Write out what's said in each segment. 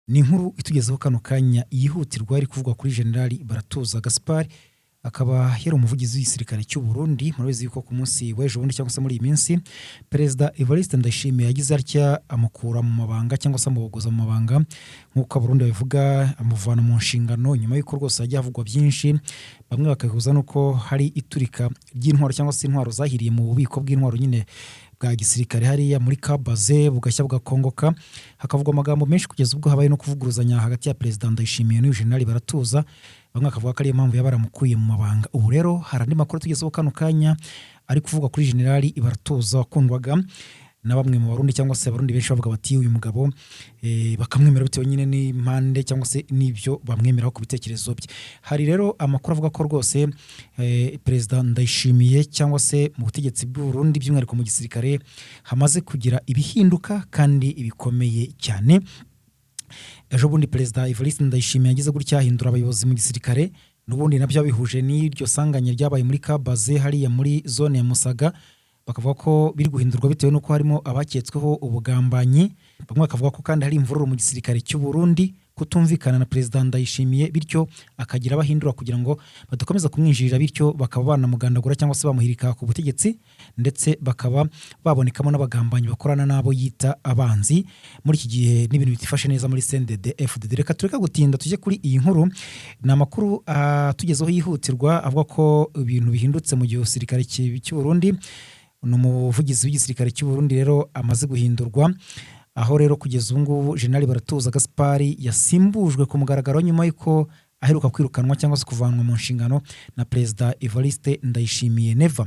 ni inkuru itugezeho kano kanya yihutirwa ari kuvugwa kuri General Baratuza Gaspard akaba yari umuvugizi w'igisirikare cy'u Burundi murabizi yuko ku munsi w'ejo bundi cyangwa se muri iyi minsi Perezida Evariste Ndayishimiye yagize atya amukura mu mabanga cyangwa se amubogoza mu mabanga nk'uko Burundi bivuga amuvana mu nshingano nyuma y'uko rwose hajya havugwa byinshi bamwe bakahuza nuko hari iturika ry'intwaro cyangwa se intwaro zahiriye mu bubiko bw'intwaro nyine bwa gisirikare hariya muri Kabaze bugashya bwakongoka hakavugwa amagambo menshi kugeza ubwo habaye no kuvuguruzanya hagati ya Perezida Ndayishimiye n'uyu General Baratuza bamwe akavuga ko ari impamvu yabaramukuye mu mabanga. Ubu rero harandi makuru tugezeho kano kanya ari kuvuga kuri General Baratuza wakundwaga na bamwe mu Barundi cyangwa se Abarundi benshi bavuga bati uyu mugabo bakamwemera bitewe nyine n'impande cyangwa se n'ibyo bamwemeraho ku bitekerezo bye. Hari rero amakuru avuga ko rwose Perezida Ndayishimiye cyangwa se mu butegetsi bw'u Burundi by'umwihariko mu gisirikare hamaze kugira ibihinduka kandi ibikomeye cyane. Ejo bundi Perezida Evariste Ndayishimiye yagize gutya ahindura abayobozi mu gisirikare n'ubundi nabyo bihuje n'iryo sanganya ryabaye muri Kabaze hariya muri zone ya Musaga bakavuga ko biri guhindurwa bitewe nuko harimo abaketsweho ubugambanyi bamwe bakavuga ko kandi hari imvururu mu gisirikare cy'u Burundi kutumvikana na Perezida Ndayishimiye bityo akagira abahindura kugira ngo badakomeza kumwinjirira bityo bakaba banamugandagura cyangwa se bamuhirika ku butegetsi ndetse bakaba babonekamo n'abagambanyi bakorana nabo yita abanzi muri iki gihe n'ibintu bitifashe neza muri CNDD FDD. Reka tureka gutinda tujye kuri iyi nkuru na makuru tugezeho yihutirwa avuga ko ibintu bihindutse mu gihe gisirikare cy'u Burundi n'umuvugizi w'igisirikare cy'u Burundi rero amaze guhindurwa aho rero kugeza ubu ngubu General Baratuza Gaspard yasimbujwe ku mugaragaro nyuma y'uko aheruka kwirukanwa cyangwa se kuvanwa mu nshingano na Perezida Evariste Ndayishimiye Neva.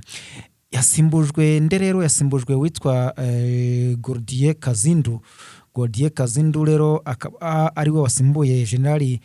Yasimbujwe witwa Gordier Kazindu rero akaba ari we wasimbuye General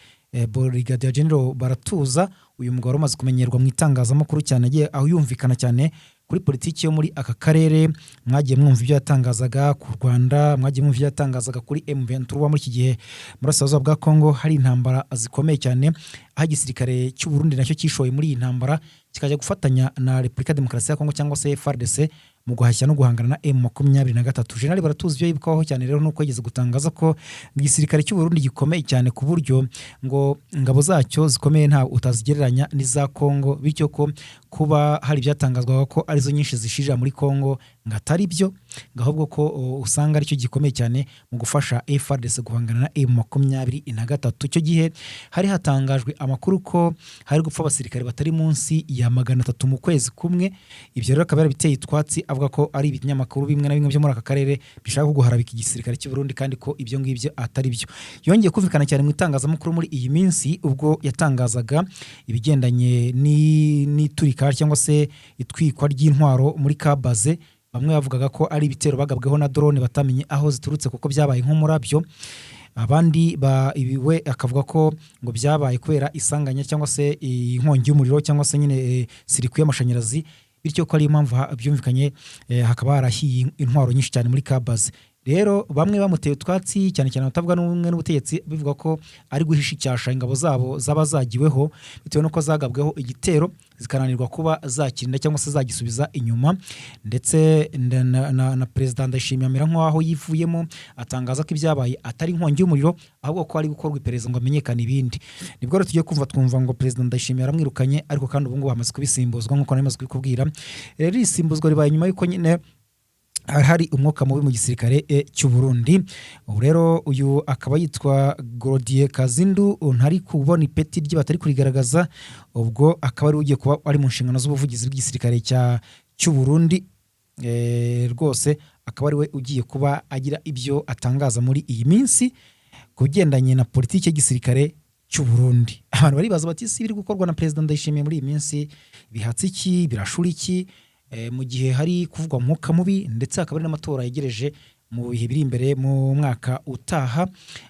Brigadier General Baratuza. Uyu mugabo umaze kumenyerwa mu itangazamakuru cyane agiye aho yumvikana cyane kuri politiki yo muri aka karere. Mwagiye mwumva ibyo yatangazaga ku Rwanda, mwagiye mwumva ibyo yatangazaga kuri M23 muri iki gihe murasaza bwa Kongo hari intambara zikomeye cyane aho igisirikare cy'u Burundi nacyo kishoye muri iyi ntambara kikajya gufatanya na Republika Demokarasi ya Kongo cyangwa se FARDC mu guhashya no guhangana na M23. General Baratuza ibyo yibwaho cyane rero nuko yageze gutangaza ko igisirikare cy'u Burundi gikomeye cyane ku buryo ngo ingabo zacyo zikomeye nta utazigereranya n'iza Kongo bityo ko kuba hari byatangazwaga ko arizo nyinshi zishirira muri Kongo ngatari byo ngahubwo ko usanga aricyo gikomeye cyane mu gufasha FARDC guhangana na M23. Icyo gihe hari hatangajwe amakuru ko hari gupfa abasirikare batari munsi ya 300 mu kwezi kumwe. Ibyo rero akaba biteye itwatsi avuga ko ari ibinyamakuru bimwe na bimwe byo muri aka karere bishaka guharabika igisirikare cy'u Burundi kandi ko ibyo ngibyo atari byo. Yongeye kumvikana cyane mu itangazamakuru muri iyi minsi ubwo yatangazaga ibigendanye n'iturika cyangwa se itwikwa ry'intwaro muri Kabaze. Bamwe bavugaga ko ari ibitero bagabweho na drone batamenye aho ziturutse kuko byabaye nk'umurabyo. Abandi we akavuga ko ngo byabaye kubera isanganya cyangwa se inkongi y'umuriro cyangwa se nyine sirikwi y'amashanyarazi bityo ko ari impamvu byumvikanye hakaba harahiye intwaro nyinshi cyane muri Kabaze. Rero bamwe bamuteye utwatsi cyane cyane batavuga n'umwe n'ubutegetsi bivuga ko ari guhisha icyasha ingabo zabo zabazagiweho bitewe nuko zagabweho igitero zikananirwa kuba zakirinda cyangwa se zagisubiza inyuma ndetse na Perezida Ndayishimiye amera nk'aho yivuyemo atangaza ko ibyabaye atari inkongi y'umuriro ahubwo ko ari gukorwa iperereza ngo amenyekane ibindi. Nibwo rero tugiye twumva ngo Perezida Ndayishimiye aramwirukanye ariko kandi ubu ngubu hamaze kubisimbuzwa nk'uko namaze kubikubwira. Rero isimbuzwa ribaye nyuma y'uko nyine hari umwuka mubi mu gisirikare cy'u Burundi. Ubu rero uyu akaba yitwa Gordier Kazindu ntari kubona ipeti rye batari kurigaragaza ubwo akaba ari ugiye kuba ari mu nshingano z'ubuvugizi bw'igisirikare cy'u Burundi. Rwose akaba ari we ugiye kuba agira ibyo atangaza muri iyi minsi kugendanye na politiki y'igisirikare cy'u Burundi. Abantu baribaza bati si biri gukorwa na Perezida Ndayishimiye muri iyi minsi bihatse iki birashura iki mu gihe hari kuvugwa mwuka mubi ndetse akaba ari n'amatora yegereje mu bihe biri imbere mu mwaka utaha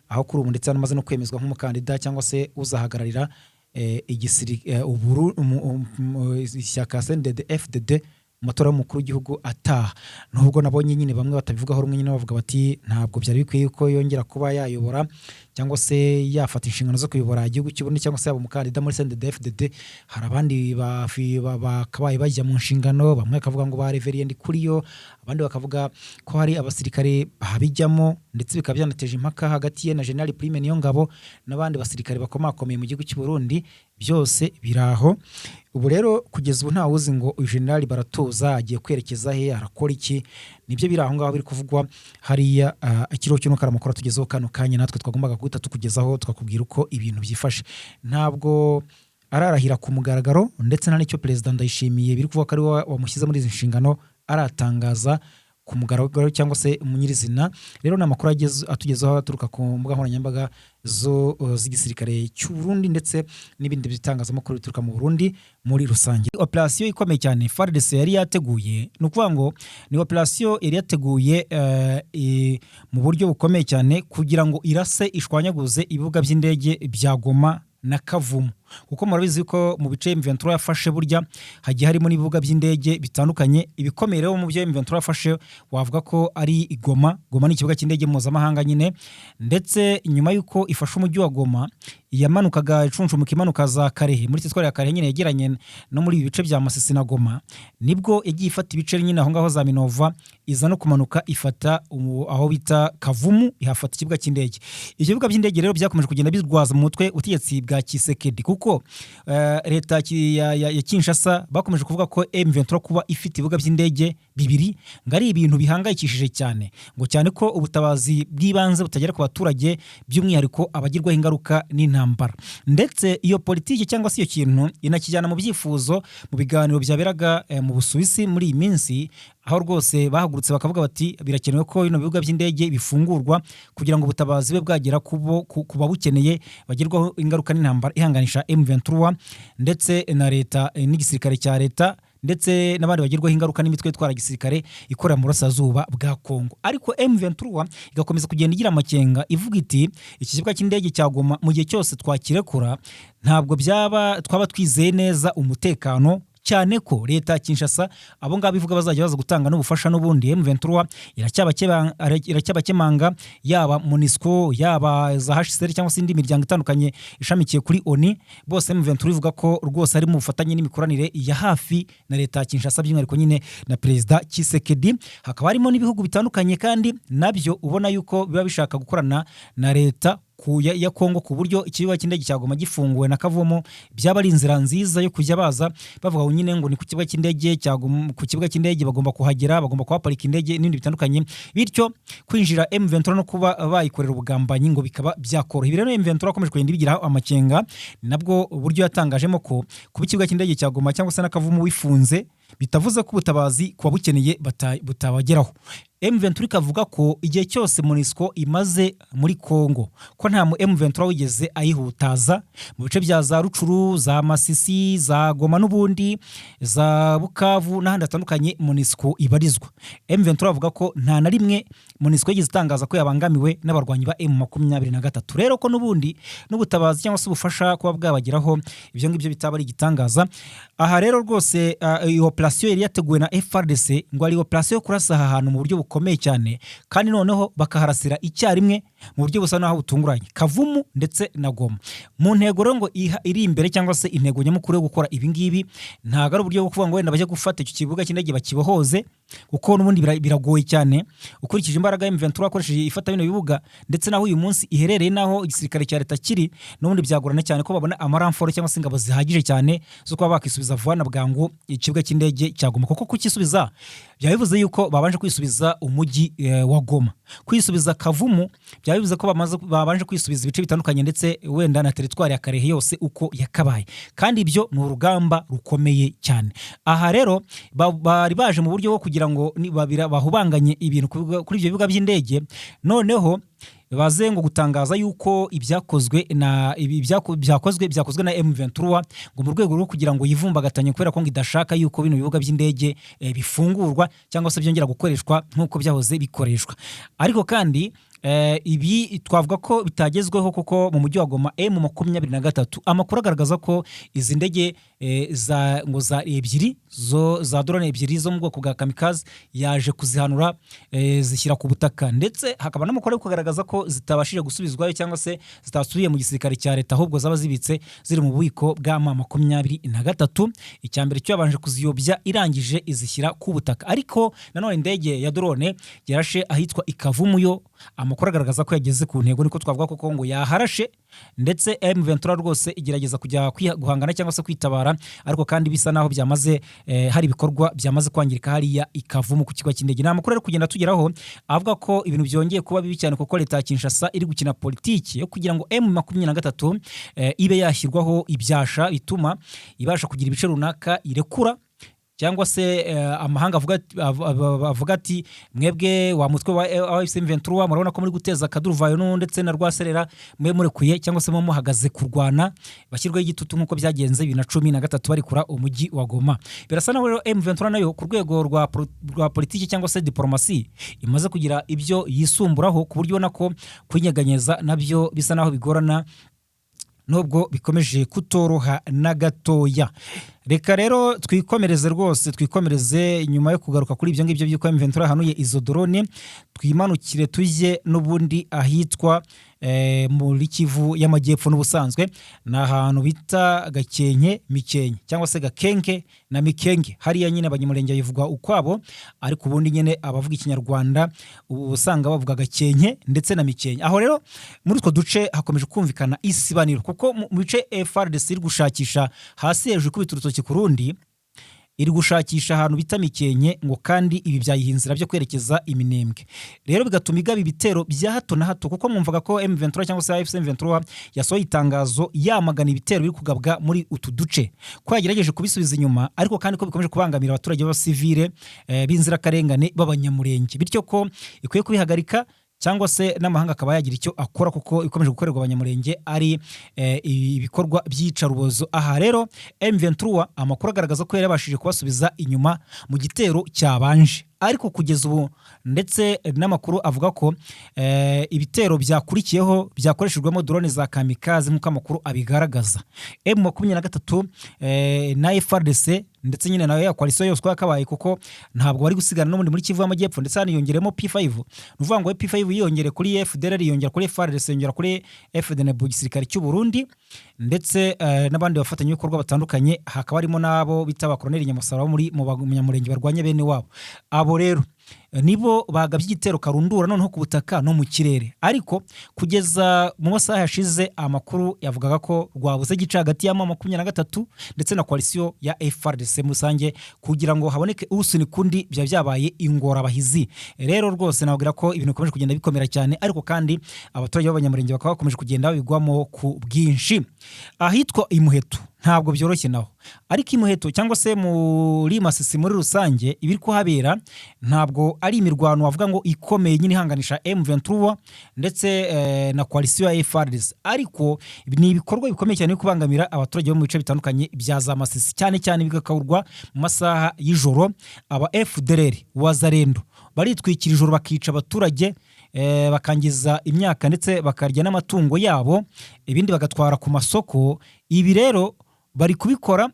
aho kuri ubu ndetse anamaze no kwemezwa nk'umukandida cyangwa se uzahagararira ishyaka CNDD FDD mu matora y'umukuru w'igihugu ataha. Nubwo nabonye nyine bamwe batabivugaho rumwe nyine bavuga bati ntabwo byari bikwiye ko yongera kuba yayobora cyangwa se yafata inshingano zo kuyobora igihugu cy'u Burundi cyangwa se yaba umukandida muri CNDD-FDD, hari abandi bakabaye bajya mu nshingano, bamwe bakavuga ngo ba Reverien Kuriyo, abandi bakavuga ko hari abasirikare babijyamo ndetse bikaba byanateje impaka hagati ye na General Prime Niyongabo n'abandi basirikare bakomakomeye mu gihugu cy'u Burundi. Byose biraho ubu rero, kugeza ubu nta wuzi ngo uyu General Baratuza agiye kwerekeza he, arakora iki. Nibyo biri aho ngaho biri kuvugwa hariya. Ikiriho cyo n'ukara amakuru tugezeho kano kanya natwe twagombaga guhita tukugezaho tukakubwira uko ibintu byifashe. Ntabwo ararahira ku mugaragaro ndetse nta n'icyo Perezida Ndayishimiye biri kuvuga ko ari we wamushyize muri izi nshingano aratangaza ku mugaragaro cyangwa se munyirizina. Rero n'amakuru atugezeho aturuka ku mbuga nkoranyambaga z'igisirikare cy'u Burundi ndetse n'ibindi bitangazamakuru bituruka mu Burundi muri rusange. Operation ikomeye cyane FARDC yari yateguye, ni ukuvuga ngo ni operation yari yateguye mu buryo bukomeye cyane kugira ngo irase ishwanyaguze ibibuga by'indege bya Goma na Kavumu, kuko murabizi ko mu bice M23 yafashe burya hagiye harimo n'ibibuga by'indege bitandukanye. Ibikomeye rero mu byo M23 yafashe wavuga ko ari Goma. Goma ni ikibuga cy'indege mpuzamahanga nyine, ndetse nyuma y'uko ifashe umujyi wa Goma yamanukaga icunshumuka imanuka za Karehe muri teritwari ya Karehe nyine yegeranye no muri ibi bice bya Masisi na Goma, nibwo yagiye ifata ibice nyine aho ngaho za Minova, iza no kumanuka ifata aho bita Kavumu, ihafata ikibuga cy'indege. Ibyo bibuga by'indege rero byakomeje kugenda birwaza mu mutwe ubutegetsi bwa Tshisekedi, kuko leta ya Kinshasa bakomeje kuvuga ko M23 kuba ifite ibibuga by'indege bibiri ngari ibintu bihangayikishije cyane, ngo cyane ko ubutabazi bw'ibanze butagera ku baturage, by'umwihariko abagirwaho ingaruka n'intambara. Ndetse iyo politiki cyangwa se iyo kintu inakijyana mu byifuzo mu biganiro byaberaga mu Busuwisi muri iyi minsi, aho rwose bahagurutse bakavuga bati birakenewe ko bino bibuga by'indege bifungurwa kugira ngo ubutabazi bwe bwagera kuba bukeneye bagirwaho ingaruka n'intambara ihanganisha M23 ndetse na leta n'igisirikare cya leta, ndetse n'abandi bagirwaho ingaruka n'imitwe itwara gisirikare ikorera mu burasirazuba bwa Kongo. Ariko M23 igakomeza kugenda igira amakenga ivuga iti iki kibuga cy'indege cya Goma mu gihe cyose twakirekura ntabwo twaba twizeye neza umutekano, cyane ko leta ya Kinshasa abo ngabo ivuga bazajya baza gutanga n'ubufasha n'ubundi. M23 iracyabakemanga, yaba MONUSCO yaba za HCR cyangwa se indi miryango itandukanye ishamikiye kuri ONU, bose M23 ivuga ko rwose ari mu bufatanye n'imikoranire ya hafi na leta ya Kinshasa, by'umwihariko nyine na Perezida Tshisekedi. Hakaba harimo n'ibihugu bitandukanye kandi nabyo ubona yuko biba bishaka gukorana na leta ya Kongo, ku buryo ikibuga cy'indege cya Goma gifunguwe na Kavumu byaba ari inzira nziza yo kujya baza bavuga nyine ngo ni ku kibuga cy'indege cya Goma, ku kibuga cy'indege bagomba kuhagera, bagomba kuhaparika indege n'ibindi bitandukanye, bityo kwinjira M23 no kuba bayikorera ubugambanyi ngo bikaba byakoroha. Ibi rero M23 akomeje kugenda bigiraho amakenga, nabwo uburyo yatangajemo ko kuba ikibuga cy'indege cya Goma cyangwa se na Kavumu wifunze bitavuze ko ubutabazi kuba bukeneye butabageraho. M23 kavuga ko igihe cyose MONUSCO imaze muri Kongo ko nta M23 wigeze ayihutaza mu bice bya za Rucuru, za Masisi, za Goma n'ubundi za Bukavu n'ahandi hatandukanye MONUSCO ibarizwa. M23 avuga ko nta na rimwe MONUSCO yigeze itangaza ko yabangamiwe n'abarwanyi ba M23. Rero ko n'ubundi n'ubutabazi cyangwa se ubufasha kuba bwabageraho ibyo ngibyo bitaba ari igitangaza. Aha rero rwose iyo operation yari yateguwe na FARDC ngo ari operation yo kurasa ahantu mu buryo bukomeye cyane, kandi noneho bakaharasira icyarimwe mu buryo busa naho butunguranye Kavumu ndetse na Goma. Mu ntego rero ngo iri imbere cyangwa se intego nyamukuru yo gukora ibi ngibi ntago ari uburyo bwo kuvuga ngo wenda bajye gufata icyo kibuga cy'indege bakibohoze, kuko n'ubundi biragoye cyane ukurikije imbaraga M23 akoresheje ifata bino bibuga, ndetse naho uyu munsi iherereye naho igisirikare cya leta kiri, n'ubundi byagorana cyane ko babona amaramforo cyangwa se ingabo zihagije cyane zo kuba bakisubiza vuba na bwangu ikibuga cy'indege cya Goma, kuko kukisubiza byabivuze yuko babanje kwisubiza umujyi wa Goma. Kwisubiza Kavumu byabivuze ko babanje kwisubiza ibice bitandukanye ndetse wenda na teritwari ya Karehe yose uko yakabaye, kandi ibyo ni urugamba rukomeye cyane. Aha rero bari baje mu buryo bwo kugira ngo bahubanganye ibintu kuri ibyo bibuga by'indege, noneho baze ngo gutangaza yuko ibyakozwe na M23 ngo mu rwego rwo kugira ngo yivumbagatanye kubera ko ngo idashaka yuko bino bibuga by'indege bifungurwa cyangwa se byongera gukoreshwa nk'uko byahoze bikoreshwa. Ariko kandi ibi twavuga ko bitagezweho kuko mu mujyi wa Goma M23 amakuru agaragaza ko izi ndege za ebyiri za drone ebyiri zo mu bwoko bwa kamikaze yaje kuzihanura zishyira ku butaka, ndetse hakaba n'amakuru yo kugaragaza ko zitabashije gusubizwayo cyangwa se zitasubiye mu gisirikare cya leta, ahubwo zaba zibitse ziri mu bubiko bwa M23. Icyambere cyo yabanje kuziyobya irangije izishyira ku butaka, ariko nanone indege ya drone yarashe ahitwa Ikavumu yo amakuru agaragaza ko yageze ku ntego, niko twavuga ko Kongo yaharashe, ndetse M23 rwose igerageza kujya guhangana cyangwa se kwitabara, ariko kandi bisa naho byamaze hari ibikorwa byamaze kwangirika hariya Ikavumu ku kigo cy'indege. Ni amakuru ari kugenda tugeraho avuga ko ibintu byongeye kuba bibi cyane kuko leta ya Kinshasa iri gukina politiki yo kugira ngo M23 ibe yashyirwaho ibyasha bituma ibasha kugira ibice runaka irekura, cyangwa se amahanga avuga ati mwebwe wa mutwe wa M23 murabona ko muri guteza akaduruvayo ndetse na rwaserera mwe murekuye cyangwa se muhagaze kurwana, bashyirwaho igitutu nk'uko byagenze 2013 barikura umujyi wa Goma. Birasa naho rero M23 nayo ku rwego rwa politiki cyangwa se diplomasi imaze kugira ibyo yisumburaho, ku buryo ubona ko kwinyeganyeza nabyo bisa naho bigorana nubwo bikomeje kutoroha na gatoya. Reka rero twikomereze nyuma yo kugaruka kuri ibyo ngibyo by'uko M23 hanuye izo drone, twimanukire tujye n'ubundi ahitwa muri Kivu y'Amajyepfo. N'ubusanzwe na ahantu bita Gakenke Mikenke cyangwa se Gakenke na Mikenge, hariya nyine abanyamurenge bivugwa ukwabo, ariko ubundi nyine abavuga ikinyarwanda usanga bavuga Gakenke ndetse na Mikenke. Aho rero muri utwo duce hakomeje kumvikana isibaniro, kuko mu bice FARDC iri gushakisha hasi hejuru kubiturutoki kurundi, iri gushakisha ahantu bita Mikenke ngo kandi ibi byayihinzira byo kwerekeza Iminembwe. Rero bigatuma igaba ibitero bya hato na hato, kuko mwumvaga ko M23 cyangwa se AFC M23 yasohoye itangazo yamagana ibitero biri kugabwa muri utu duce, ko yagerageje kubisubiza inyuma, ariko kandi ko bikomeje kubangamira abaturage b'abasivile b'inzira karengane b'abanyamurenge, bityo ko ikwiye kubihagarika cyangwa se n'amahanga akaba yagira icyo akora, kuko ikomeje gukorerwa abanyamurenge ari ibikorwa by'icarubozo. Aha rero M23 amakuru agaragaza ko yarabashije kubasubiza inyuma mu gitero cyabanje, ariko kugeza ubu ndetse n'amakuru avuga ko ibitero byakurikiyeho byakoreshejwemo drone za kamikaze nk'uko amakuru abigaragaza. M23 na FARDC ndetse nyine nayo yakwalisiyo yose kwakabaye, kuko ntabwo bari gusigana n'ubundi muri Kivu y'Amajyepfo, ndetse haniyongeremo P5. Nuvuga ngo P5 yiyongere kuri FDLR, yiyongera kuri FARDC, yiyongera kuri FDNB gisirikare cy'u Burundi, ndetse n'abandi bafatanya ibikorwa batandukanye, hakaba harimo nabo bita abakoloneli Nyamusaraba muri mu banyamurenge barwanya bene wabo. Abo rero nibo bagabye igitero karundura noneho ku butaka no mu kirere, ariko kugeza mu masaha yashize amakuru yavugaga ko rwabuze gica hagati ya M23 ndetse na koalisiyo ya FARDC musange kugira ngo haboneke usuni kundi byabaye ingorabahizi. Rero rwose nabwira ko ibintu bikomeje kugenda bikomera cyane, ariko kandi abaturage b'abanyamurenge bakaba bakomeje kugenda babigwamo ku bwinshi. Ahitwa Imuheto ntabwo byoroshye naho, ariko Imuheto cyangwa se muri Masisi muri rusange ibiri kuhabera ntabwo ari imirwano wavuga ngo ikomeye nyine ihanganisha M23 ndetse na koalisiyo ya FARDC, ariko ni ibikorwa bikomeye cyane kubangamira abaturage bo mu bice bitandukanye bya za Masisi, cyane cyane bigakawurwa mu masaha y'ijoro. Aba FDLR Wazalendo baritwikira ijoro bakica abaturage, bakangiza imyaka ndetse bakarya n'amatungo yabo, ibindi bagatwara ku masoko. Ibi rero bari kubikora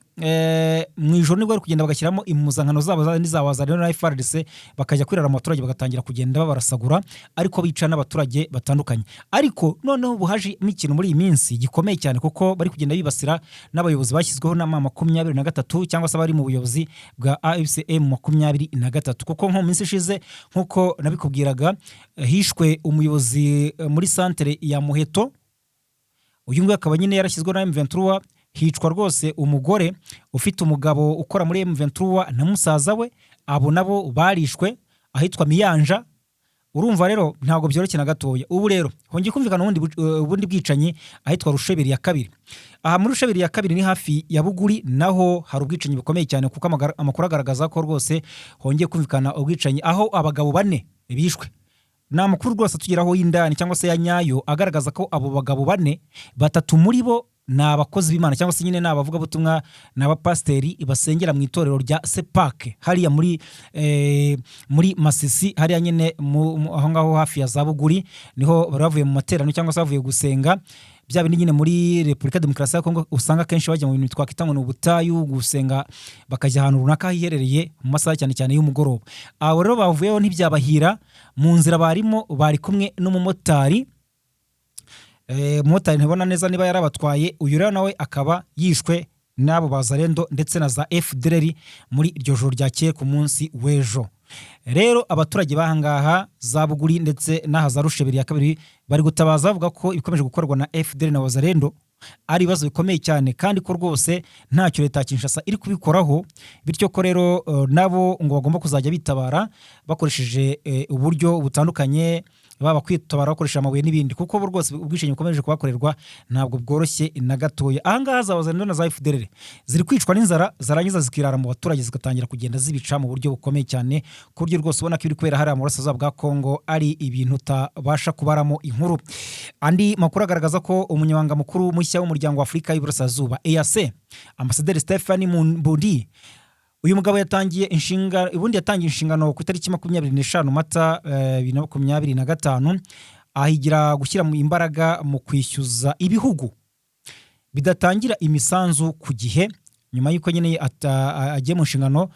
mu ijoro nibwo bari kugenda bagashyiramo impuzankano zabo n'izawaza rero na FARDC, bakajya kwirara mu baturage bagatangira kugenda babarasagura, ariko bica n'abaturage batandukanye. Ariko noneho buhaje ikintu muri iyi minsi gikomeye cyane, kuko bari kugenda bibasira n'abayobozi bashyizweho na M23 cyangwa se bari mu buyobozi bwa AFCM 23, kuko nko mu minsi ishize nkuko nabikubwiraga hishwe umuyobozi muri centre ya Muheto, uyu nguyu akaba nyine yarashyizweho na M23. Hicwa rwose umugore ufite umugabo ukora muri M23 na musaza we, abo nabo barishwe ahitwa Miyanja. Urumva rero ntabwo byoroshye na gatoya. Ubu rero hongeye kumvikana ubundi bwicanyi ahitwa Rusheberi ya kabiri. Aha muri Rusheberi ya kabiri ni hafi ya Buguri, naho hari ubwicanyi bukomeye cyane, kuko amakuru agaragaza ko rwose hongeye kumvikana ubwicanyi aho abagabo 4 bishwe. Namakuru rwose tugeraho y'indani cyangwa se ya nyayo agaragaza ko abo bagabo 4, 3 muri bo ni abakozi b'Imana cyangwa se nyine ni abavugabutumwa, ni abapasiteri basengera mu itorero rya Sepake hariya muri Masisi, hariya nyine aho ngaho hafi ya za Buguri, niho bari bavuye mu materaniro cyangwa se bavuye gusenga. Bya bindi nyine muri Repubulika Demokarasi ya Kongo usanga kenshi bajya mu bintu twakwita ngo ni ubutayu gusenga, bakajya ahantu runaka hiherereye mu masaha cyane cyane y'umugoroba. Abo rero bavuyeho ntibyabahira, mu nzira barimo bari kumwe n'umumotari. Umumotari ntibona neza niba yarabatwaye, uyu rero nawe akaba yishwe n'abo bazarendo ndetse na za FDLR muri iryo joro ryakeye ku munsi w'ejo. Rero abaturage bahangaha za Buguri ndetse n'aha za Rusheberi ya kabiri bari gutabaza bavuga ko ibikomeje gukorwa na FDLR na bazarendo ari ibibazo bikomeye cyane, kandi ko rwose ntacyo leta ya Kinshasa iri kubikoraho, bityo ko rero nabo ngo bagomba kuzajya bitabara bakoresheje uburyo butandukanye, baba kwitabara bakoresha amabuye n'ibindi, kuko bo rwose ubwishingizi bukomeje kubakorerwa ntabwo bworoshye na gatoya. Ahangaha za bazarendo na za FDLR ziri kwicwa n'inzara, zarangiza zikirara mu baturage zigatangira kugenda zibica mu buryo bukomeye cyane, ku buryo rwose ubona ko ibiri kubera hariya mu burasirazuba bwa Kongo ari ibintu utabasha kubaramo inkuru. Andi makuru agaragaza ko umunyamabanga mukuru mushya w'umuryango wa Afurika y'Iburasirazuba EAC, Ambasaderi Stephanie Mbundi, uyu mugabo yatangiye inshingano ku itariki 25 Mata 2025, ahigira gushyira mu imbaraga mu kwishyuza ibihugu bidatangira imisanzu ku gihe, nyuma y'uko nyine agiye mu nshingano.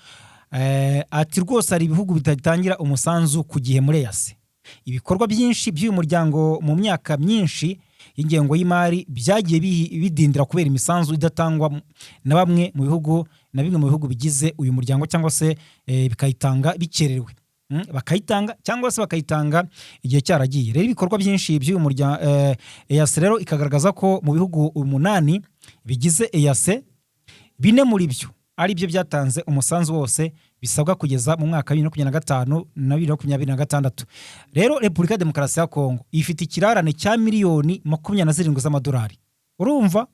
Ati rwose ari ibihugu bidatangira umusanzu ku gihe muri EAC. Ibikorwa byinshi by'uyu muryango mu myaka myinshi y'ingengo y'imari byagiye bidindira kubera imisanzu idatangwa na bamwe mu bihugu, na bimwe mu bihugu bigize uyu muryango, cyangwa se bikayitanga bikerewe, bakayitanga cyangwa se bakayitanga igihe cyaragiye. Rero ibikorwa byinshi by'uyu muryango EAC rero ikagaragaza ko mu bihugu 8 bigize EAC, 4 muri byo ari byo byatanze umusanzu wose bisabwa kugeza mu mwaka 2025 na 2026. Rero Repubulika Demokarasi ya Kongo ifite ikirarane cya miliyoni 27 z'amadolari. Urumva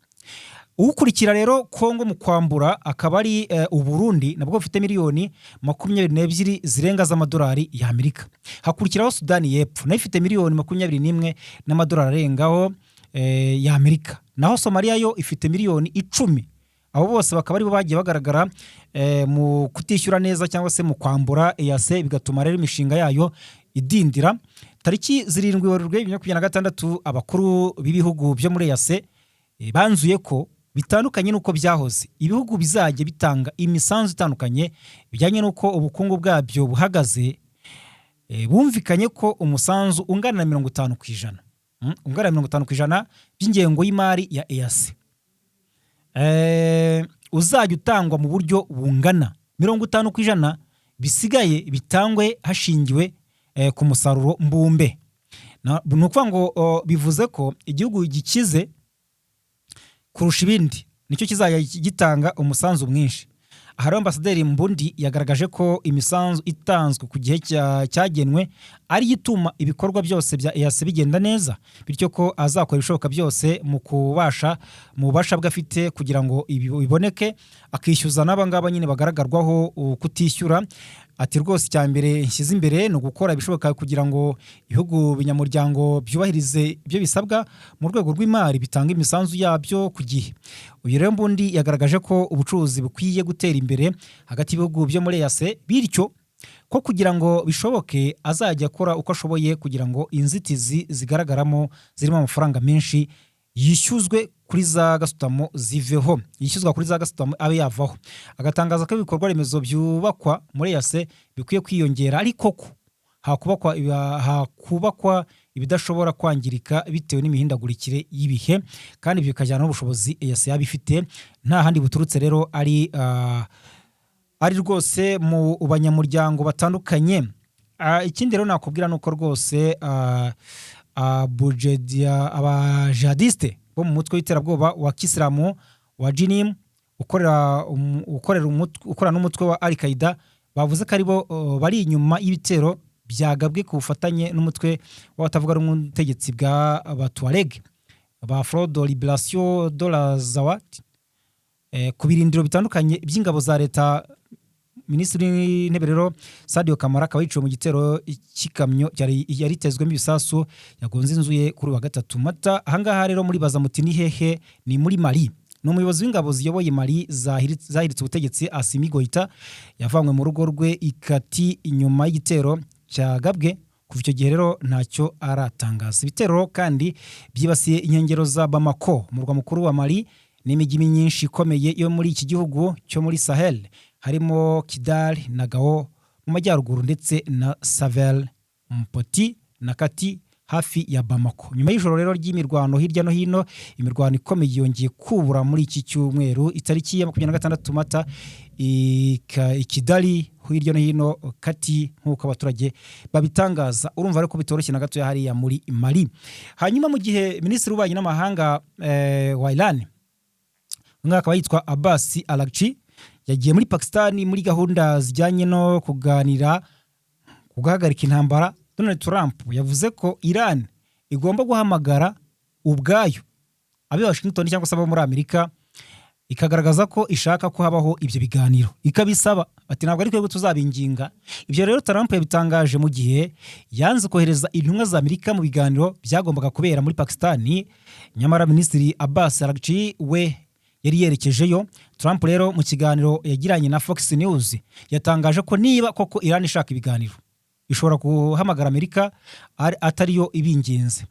ukurikira rero Kongo mu kwambura akaba ari Uburundi, nabwo bufite miliyoni 22 zirenga z'amadolari ya Amerika. Hakurikiraho Sudani y'Epfo nayo ifite miliyoni 21 n'amadolari arengaho ya Amerika. Naho Somalia yo ifite miliyoni 10. Abo bose bakaba ari bo bagiye bagaragara mu kutishyura neza cyangwa se mu kwambura EAC, bigatuma rero imishinga yayo idindira. Tariki 7 Werurwe 2026 abakuru b'ibihugu byo muri EAC banzuye ko bitandukanye nuko byahoze ibihugu bizajya bitanga imisanzu itandukanye bijyanye nuko ubukungu bwabyo buhagaze. Bumvikanye ko umusanzu ungana na 50%, ungana na 50% by'ingengo y'imari ya EAC uzajya utangwa mu buryo bungana 50%, bisigaye bitangwe hashingiwe ku musaruro mbumbe. Ni ukuvuga ngo bivuze ko igihugu gikize kurusha ibindi nicyo kizajya gitanga umusanzu mwinshi. Aha Ambasaderi Mbundi yagaragaje ko imisanzu itanzwe ku gihe cyagenwe ari gituma ibikorwa byose bya EAC bigenda neza, bityo ko azakora ibishoboka byose mu bubasha bwafite kugira ngo iboneke, akishyuza n'abangaba nyine bagaragarwaho kutishyura. Ati rwose cyambere nshyize imbere no gukora ibishoboka kugira ngo ibihugu binyamuryango byubahirize ibyo bisabwa mu rwego rw'imari bitanga imisanzu yabyo ku gihe. Uyu rero Mbundi yagaragaje ko ubucuruzi bukwiye gutera imbere hagati y'ibihugu byo muri EAC, bityo ko kugira ngo bishoboke azajya akora uko ashoboye kugira ngo inzitizi zigaragaramo zirimo amafaranga menshi yishyuzwe kuri za gasutamo ziveho, yishyuzwa kuri za gasutamo abe yavaho. Agatangaza ko ibikorwa remezo byubakwa muri EAC bikwiye kwiyongera, ariko ko hakubakwa ibidashobora kwangirika bitewe n'imihindagurikire y'ibihe, kandi bikajyana n'ubushobozi EAC yabifite nta handi buturutse. Rero ari rwose mu banyamuryango batandukanye. Ikindi rero nakubwira nuko rwose abajihadiste bo mu mutwe w'iterabwoba wa Kisilamu wa Jinim ukorana n'umutwe wa Al-Qaeda bavuze ko aribo bari inyuma y'ibitero byagabwe ku bufatanye n'umutwe w'abatavuga rumwe n'ubutegetsi bwa Batuareg ba Front de Libération de la Zawat ku birindiro bitandukanye by'ingabo za leta Minisitiri w'Intebe rero Sadio Kamara akaba yiciwe mu gitero cy'ikamyo yaritezwemo ibisasu yagonze inzu ye kuri wa gatatu Mata. Ahangaha rero muri baza muti ni hehe? Ni muri Mali. Ni umuyobozi w'ingabo ziyoboye Mali zahiritse ubutegetsi Assimi Goïta yavanywe mu rugo rwe ikati inyuma y'igitero cyagabwe. Kuva icyo gihe rero ntacyo aratangaza. Ibitero kandi byibasiye inkengero za Bamako, umurwa mukuru wa Mali, n'imijyi myinshi ikomeye yo muri iki gihugu cyo muri Sahel, harimo Kidal na Gao mu majyaruguru ndetse na Savel, Mpoti na Kati hafi ya Bamako. Nyuma y'ijoro rero ry'imirwano hirya no hino, imirwano ikomeye yongeye kubura muri iki cyumweru itariki ya 26 Mata Kidali hirya no hino Kati nk'uko abaturage babitangaza. Urumva rero ko bitoroshye na gato ya hariya muri Mali. Hanyuma mu gihe Minisitiri w'Ububanyi n'Amahanga wa Iran akaba yitwa Abbas Araghchi yagiye muri Pakistan muri gahunda zijyanye no kugahagarika intambara. Donald Trump yavuze ko Iran igomba guhamagara ubwayo abe Washington cyangwa se abo muri Amerika ikagaragaza ko ishaka ko habaho ibyo biganiro, ikabisaba ati ntabwo ari twebwe tuzabinginga. Ibyo rero Trump yabitangaje mu gihe yanze kohereza intumwa za Amerika mu biganiro byagombaga kubera muri Pakistan. Nyamara Minisitiri Abbas Araghchi we yari yerekejeyo. Trump rero mu kiganiro yagiranye na Fox News yatangaje ko niba koko Iran ishaka ibiganiro ishobora guhamagara Amerika atariyo ibinginze.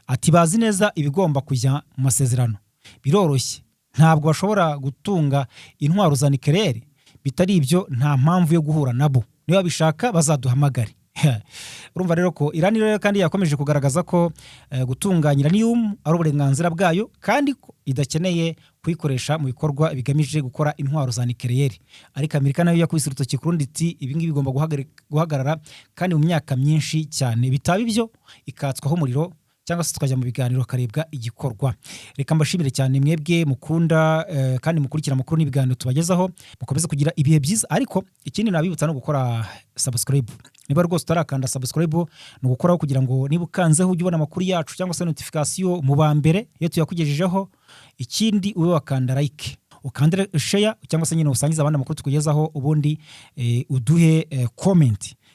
Ati bazi neza ibigomba kujya mu masezerano, biroroshye, ntabwo bashobora gutunga intwaro za nucleaire, bitari ibyo nta mpamvu yo guhura nabo, niba bishaka bazaduhamagare. Urumva rero ko Iran rero kandi yakomeje kugaragaza ko gutunganya uranium ari uburenganzira bwayo kandi ko idakeneye kuyikoresha mu bikorwa bigamije gukora intwaro za nucleaire. Ariko Amerika nayo yakubise urutoki kurundi iti ibi ngibi bigomba guhagarara kandi mu myaka myinshi cyane, bitaba ibyo ikatswaho umuriro cyangwa se tukajya mu biganiro karebwa igikorwa. Reka mbashimire cyane mwebwe mukunda kandi mukurikira amakuru n'ibiganiro tubagezaho, mukomeze kugira ibihe byiza. Ariko ikindi nabibutsa no gukora subscribe. Niba rwose utarakanda subscribe no gukoraho kugira ngo niba ukanzeho ujye ubona amakuru yacu cyangwa se notification mu ba mbere iyo tuyakugejejeho. Ikindi ube wakanda like, ukandire share cyangwa se nyine usangiza abandi amakuru tukugezaho, ubundi uduhe comment.